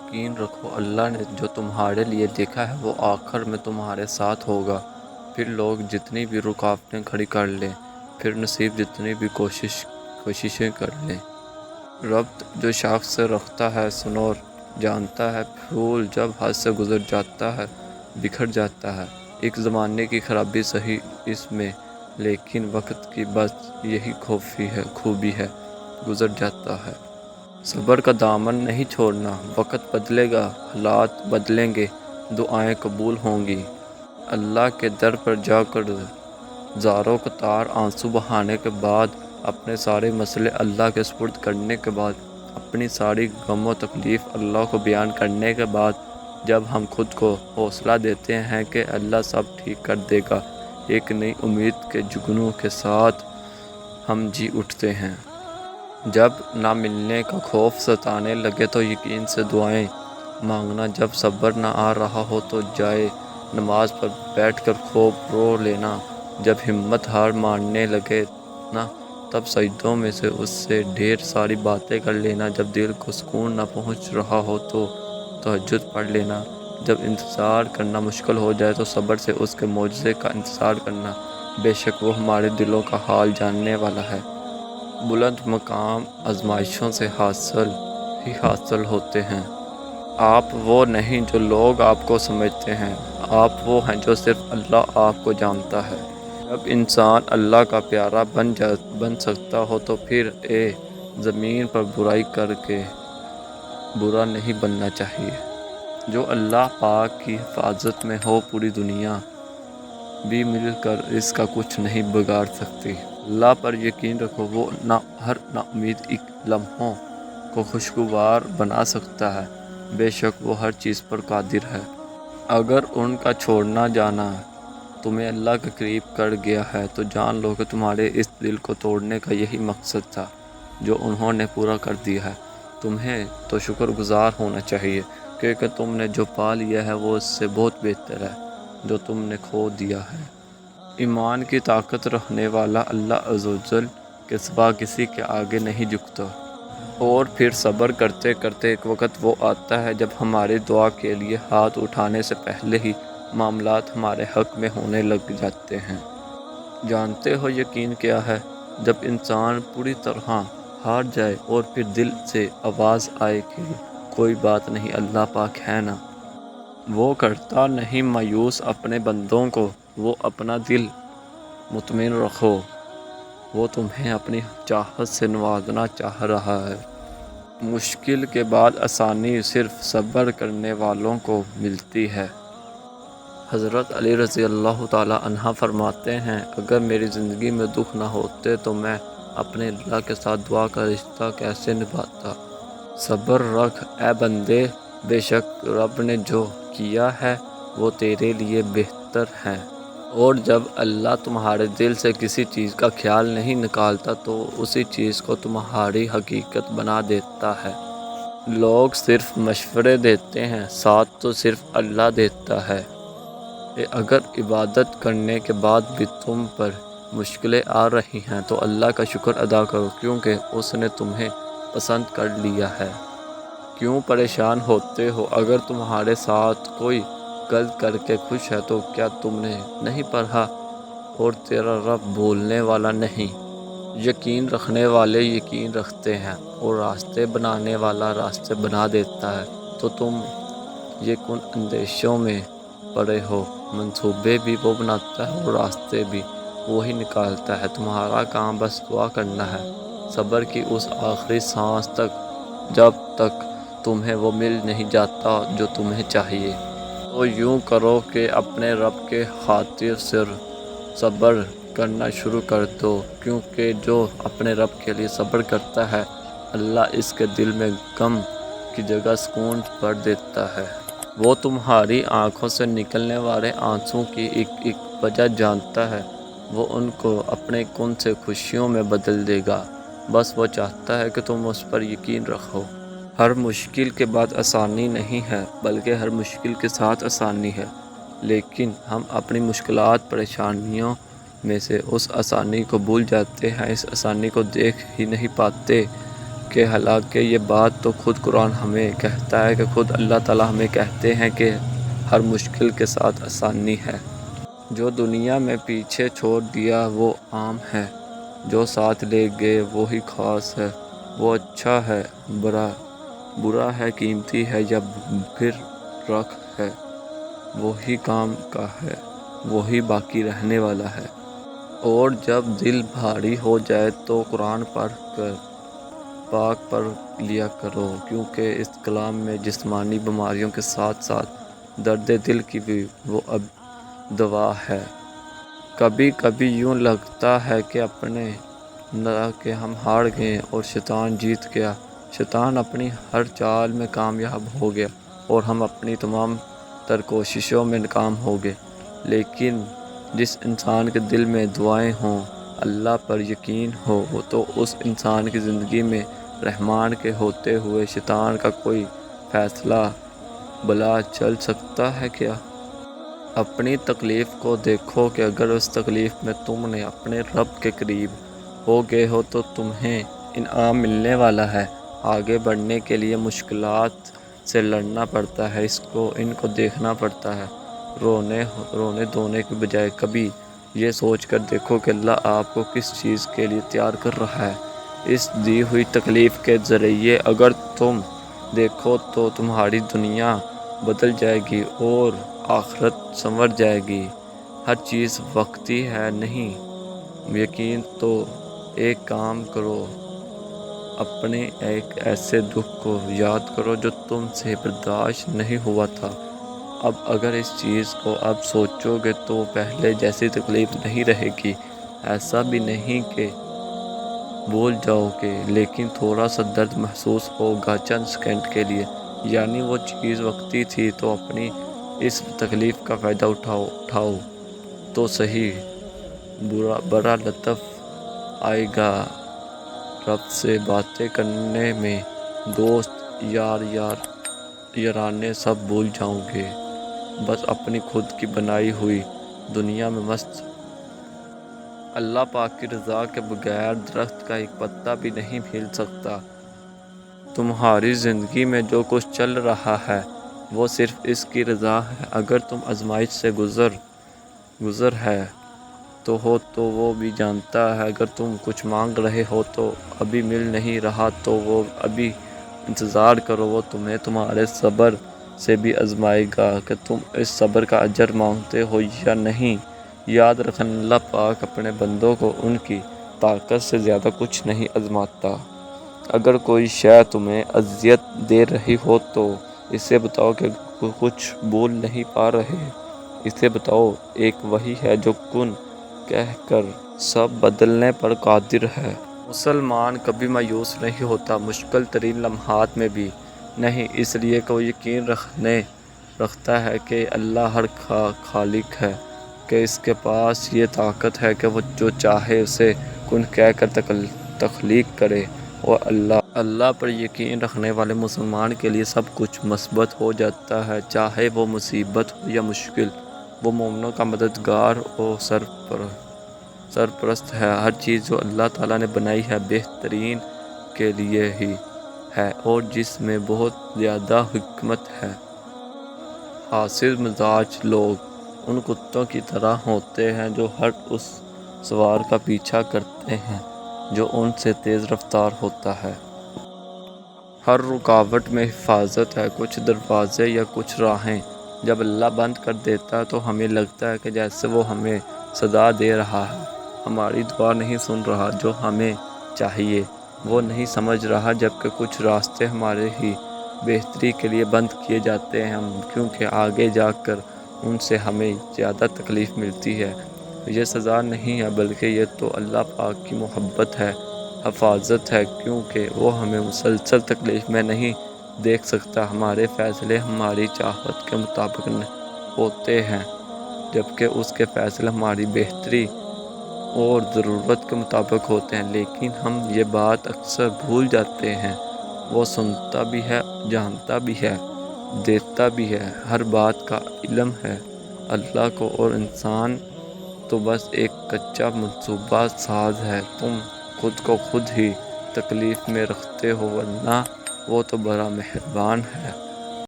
یقین رکھو اللہ نے جو تمہارے لیے دیکھا ہے وہ آخر میں تمہارے ساتھ ہوگا۔ پھر لوگ جتنی بھی رکاوٹیں کھڑی کر لیں، پھر نصیب جتنی بھی کوششیں کر لیں، ربط جو شاخ سے رکھتا ہے سنور جانتا ہے، پھول جب ہاتھ سے گزر جاتا ہے بکھر جاتا ہے۔ ایک زمانے کی خرابی سہی اس میں، لیکن وقت کی بس یہی خوبی ہے، گزر جاتا ہے۔ صبر کا دامن نہیں چھوڑنا، وقت بدلے گا، حالات بدلیں گے، دعائیں قبول ہوں گی۔ اللہ کے در پر جا کر زاروں کا تار آنسو بہانے کے بعد، اپنے سارے مسئلے اللہ کے سپرد کرنے کے بعد، اپنی ساری غم و تکلیف اللہ کو بیان کرنے کے بعد، جب ہم خود کو حوصلہ دیتے ہیں کہ اللہ سب ٹھیک کر دے گا، ایک نئی امید کے جگنوں کے ساتھ ہم جی اٹھتے ہیں۔ جب نہ ملنے کا خوف ستانے لگے تو یقین سے دعائیں مانگنا، جب صبر نہ آ رہا ہو تو جائے نماز پر بیٹھ کر خوب رو لینا، جب ہمت ہار ماننے لگے نا تب سجدوں میں سے اس سے ڈھیر ساری باتیں کر لینا، جب دل کو سکون نہ پہنچ رہا ہو تو تہجد پڑھ لینا، جب انتظار کرنا مشکل ہو جائے تو صبر سے اس کے معجزے کا انتظار کرنا، بے شک وہ ہمارے دلوں کا حال جاننے والا ہے۔ بلند مقام آزمائشوں سے حاصل ہوتے ہیں۔ آپ وہ نہیں جو لوگ آپ کو سمجھتے ہیں، آپ وہ ہیں جو صرف اللہ آپ کو جانتا ہے۔ جب انسان اللہ کا پیارا بن سکتا ہو تو پھر زمین پر برائی کر کے برا نہیں بننا چاہیے۔ جو اللہ پاک کی حفاظت میں ہو پوری دنیا بھی مل کر اس کا کچھ نہیں بگاڑ سکتی۔ اللہ پر یقین رکھو، وہ ہر نا امید لمحوں کو خوشگوار بنا سکتا ہے، بے شک وہ ہر چیز پر قادر ہے۔ اگر ان کا چھوڑنا جانا تمہیں اللہ کے قریب کر گیا ہے تو جان لو کہ تمہارے اس دل کو توڑنے کا یہی مقصد تھا جو انہوں نے پورا کر دیا ہے۔ تمہیں تو شکر گزار ہونا چاہیے، کیونکہ تم نے جو پا لیا ہے وہ اس سے بہت بہتر ہے جو تم نے کھو دیا ہے۔ ایمان کی طاقت رکھنے والا اللہ عز و جل کے سوا کسی کے آگے نہیں جھکتا۔ اور پھر صبر کرتے کرتے ایک وقت وہ آتا ہے جب ہماری دعا کے لیے ہاتھ اٹھانے سے پہلے ہی معاملات ہمارے حق میں ہونے لگ جاتے ہیں۔ جانتے ہو یقین کیا ہے؟ جب انسان پوری طرح ہار جائے اور پھر دل سے آواز آئے کہ کوئی بات نہیں، اللہ پاک ہے نا۔ وہ کرتا نہیں مایوس اپنے بندوں کو، وہ اپنا دل مطمئن رکھو، وہ تمہیں اپنی چاہت سے نوازنا چاہ رہا ہے۔ مشکل کے بعد آسانی صرف صبر کرنے والوں کو ملتی ہے۔ حضرت علی رضی اللہ تعالیٰ عنہ فرماتے ہیں، اگر میری زندگی میں دکھ نہ ہوتے تو میں اپنے اللہ کے ساتھ دعا کا رشتہ کیسے نبھاتا۔ صبر رکھ اے بندے، بے شک رب نے جو کیا ہے وہ تیرے لیے بہتر ہے۔ اور جب اللہ تمہارے دل سے کسی چیز کا خیال نہیں نکالتا تو اسی چیز کو تمہاری حقیقت بنا دیتا ہے۔ لوگ صرف مشورے دیتے ہیں، ساتھ تو صرف اللہ دیتا ہے۔ اگر عبادت کرنے کے بعد بھی تم پر مشکلیں آ رہی ہیں تو اللہ کا شکر ادا کرو، کیونکہ اس نے تمہیں پسند کر لیا ہے۔ کیوں پریشان ہوتے ہو؟ اگر تمہارے ساتھ کوئی غلط کر کے خوش ہے تو کیا تم نے نہیں پڑھا اور تیرا رب بھولنے والا نہیں؟ یقین رکھنے والے یقین رکھتے ہیں اور راستے بنانے والا راستے بنا دیتا ہے۔ تو تم یہ کن اندیشوں میں پڑے ہو؟ منصوبے بھی وہ بناتا ہے اور راستے بھی وہی نکالتا ہے۔ تمہارا کام بس دعا کرنا ہے، صبر کی اس آخری سانس تک جب تک تمہیں وہ مل نہیں جاتا جو تمہیں چاہیے۔ تو یوں کرو کہ اپنے رب کے خاطر صبر کرنا شروع کر دو، کیونکہ جو اپنے رب کے لیے صبر کرتا ہے اللہ اس کے دل میں غم کی جگہ سکون بھر دیتا ہے۔ وہ تمہاری آنکھوں سے نکلنے والے آنسوؤں کی ایک ایک وجہ جانتا ہے، وہ ان کو اپنے کن سے خوشیوں میں بدل دے گا، بس وہ چاہتا ہے کہ تم اس پر یقین رکھو۔ ہر مشکل کے بعد آسانی نہیں ہے، بلکہ ہر مشکل کے ساتھ آسانی ہے، لیکن ہم اپنی مشکلات پریشانیوں میں سے اس آسانی کو بھول جاتے ہیں، اس آسانی کو دیکھ ہی نہیں پاتے۔ کہ حالانکہ یہ بات تو خود قرآن ہمیں کہتا ہے کہ خود اللہ تعالیٰ ہمیں کہتے ہیں کہ ہر مشکل کے ساتھ آسانی ہے۔ جو دنیا میں پیچھے چھوڑ دیا وہ عام ہے، جو ساتھ لے گئے وہی خاص ہے۔ وہ اچھا ہے، برا ہے، قیمتی ہے یا پھر رکھ ہے، وہی کام کا ہے، وہی باقی رہنے والا ہے۔ اور جب دل بھاری ہو جائے تو قرآن پڑھ کر پاک پڑھ لیا کرو، کیونکہ اس کلام میں جسمانی بیماریوں کے ساتھ ساتھ درد دل کی بھی وہ اب دوا ہے۔ کبھی کبھی یوں لگتا ہے کہ ہم ہار گئے اور شیطان جیت گیا، شیطان اپنی ہر چال میں کامیاب ہو گیا اور ہم اپنی تمام تر کوششوں میں ناکام ہو گئے۔ لیکن جس انسان کے دل میں دعائیں ہوں، اللہ پر یقین ہو، تو اس انسان کی زندگی میں رحمان کے ہوتے ہوئے شیطان کا کوئی فیصلہ بلا چل سکتا ہے کیا؟ اپنی تکلیف کو دیکھو کہ اگر اس تکلیف میں تم نے اپنے رب کے قریب ہو گئے ہو تو تمہیں انعام ملنے والا ہے۔ آگے بڑھنے کے لیے مشکلات سے لڑنا پڑتا ہے، ان کو دیکھنا پڑتا ہے۔ رونے دھونے کے بجائے کبھی یہ سوچ کر دیکھو کہ اللہ آپ کو کس چیز کے لیے تیار کر رہا ہے۔ اس دی ہوئی تکلیف کے ذریعے اگر تم دیکھو تو تمہاری دنیا بدل جائے گی اور آخرت سنور جائے گی۔ ہر چیز وقتی ہے، نہیں یقین تو ایک کام کرو، اپنے ایک ایسے دکھ کو یاد کرو جو تم سے برداشت نہیں ہوا تھا۔ اب اگر اس چیز کو اب سوچو گے تو پہلے جیسی تکلیف نہیں رہے گی۔ ایسا بھی نہیں کہ بھول جاؤ گے، لیکن تھوڑا سا درد محسوس ہوگا چند سیکنڈ کے لیے، یعنی وہ چیز وقتی تھی۔ تو اپنی اس تکلیف کا فائدہ اٹھاؤ تو صحیح، بڑا لطف آئے گا رب سے باتیں کرنے میں، دوست یارانے سب بھول جاؤ گے، بس اپنی خود کی بنائی ہوئی دنیا میں مست۔ اللہ پاک کی رضا کے بغیر درخت کا ایک پتا بھی نہیں ہل سکتا۔ تمہاری زندگی میں جو کچھ چل رہا ہے وہ صرف اس کی رضا ہے۔ اگر تم آزمائش سے گزر ہے تو وہ بھی جانتا ہے۔ اگر تم کچھ مانگ رہے ہو تو ابھی مل نہیں رہا تو وہ ابھی انتظار کرو، وہ تمہیں تمہارے صبر سے بھی آزمائے گا کہ تم اس صبر کا اجر مانگتے ہو یا نہیں۔ یاد رکھنا، اللہ پاک اپنے بندوں کو ان کی طاقت سے زیادہ کچھ نہیں آزماتا۔ اگر کوئی شے تمہیں اذیت دے رہی ہو تو اسے بتاؤ کہ کچھ بول نہیں پا رہے، اسے بتاؤ ایک وہی ہے جو کن کہہ کر سب بدلنے پر قادر ہے۔ مسلمان کبھی مایوس نہیں ہوتا، مشکل ترین لمحات میں بھی نہیں، اس لیے کہ وہ یقین رکھتا ہے کہ اللہ ہر خالق ہے، کہ اس کے پاس یہ طاقت ہے کہ وہ جو چاہے اسے کن کہہ کر تخلیق کرے۔ اور اللہ پر یقین رکھنے والے مسلمان کے لیے سب کچھ مثبت ہو جاتا ہے، چاہے وہ مصیبت ہو یا مشکل۔ وہ مومنوں کا مددگار اور سرپرست ہے۔ ہر چیز جو اللہ تعالیٰ نے بنائی ہے بہترین کے لیے ہی ہے اور جس میں بہت زیادہ حکمت ہے۔ حاسد مزاج لوگ ان کتوں کی طرح ہوتے ہیں جو ہر اس سوار کا پیچھا کرتے ہیں جو ان سے تیز رفتار ہوتا ہے۔ ہر رکاوٹ میں حفاظت ہے، کچھ دروازے یا کچھ راہیں جب اللہ بند کر دیتا ہے تو ہمیں لگتا ہے کہ جیسے وہ ہمیں سزا دے رہا ہے، ہماری دعا نہیں سن رہا، جو ہمیں چاہیے وہ نہیں سمجھ رہا، جبکہ کچھ راستے ہمارے ہی بہتری کے لیے بند کیے جاتے ہیں، کیونکہ آگے جا کر ان سے ہمیں زیادہ تکلیف ملتی ہے۔ یہ سزا نہیں ہے بلکہ یہ تو اللہ پاک کی محبت ہے، حفاظت ہے، کیونکہ وہ ہمیں مسلسل تکلیف میں نہیں دیکھ سکتا۔ ہمارے فیصلے ہماری چاہت کے مطابق ہوتے ہیں، جبکہ اس کے فیصلے ہماری بہتری اور ضرورت کے مطابق ہوتے ہیں، لیکن ہم یہ بات اکثر بھول جاتے ہیں۔ وہ سنتا بھی ہے، جانتا بھی ہے، دیتا بھی ہے، ہر بات کا علم ہے اللہ کو، اور انسان تو بس ایک کچا منصوبہ ساز ہے۔ تم خود کو خود ہی تکلیف میں رکھتے ہو، ورنہ وہ تو بڑا مہربان ہے۔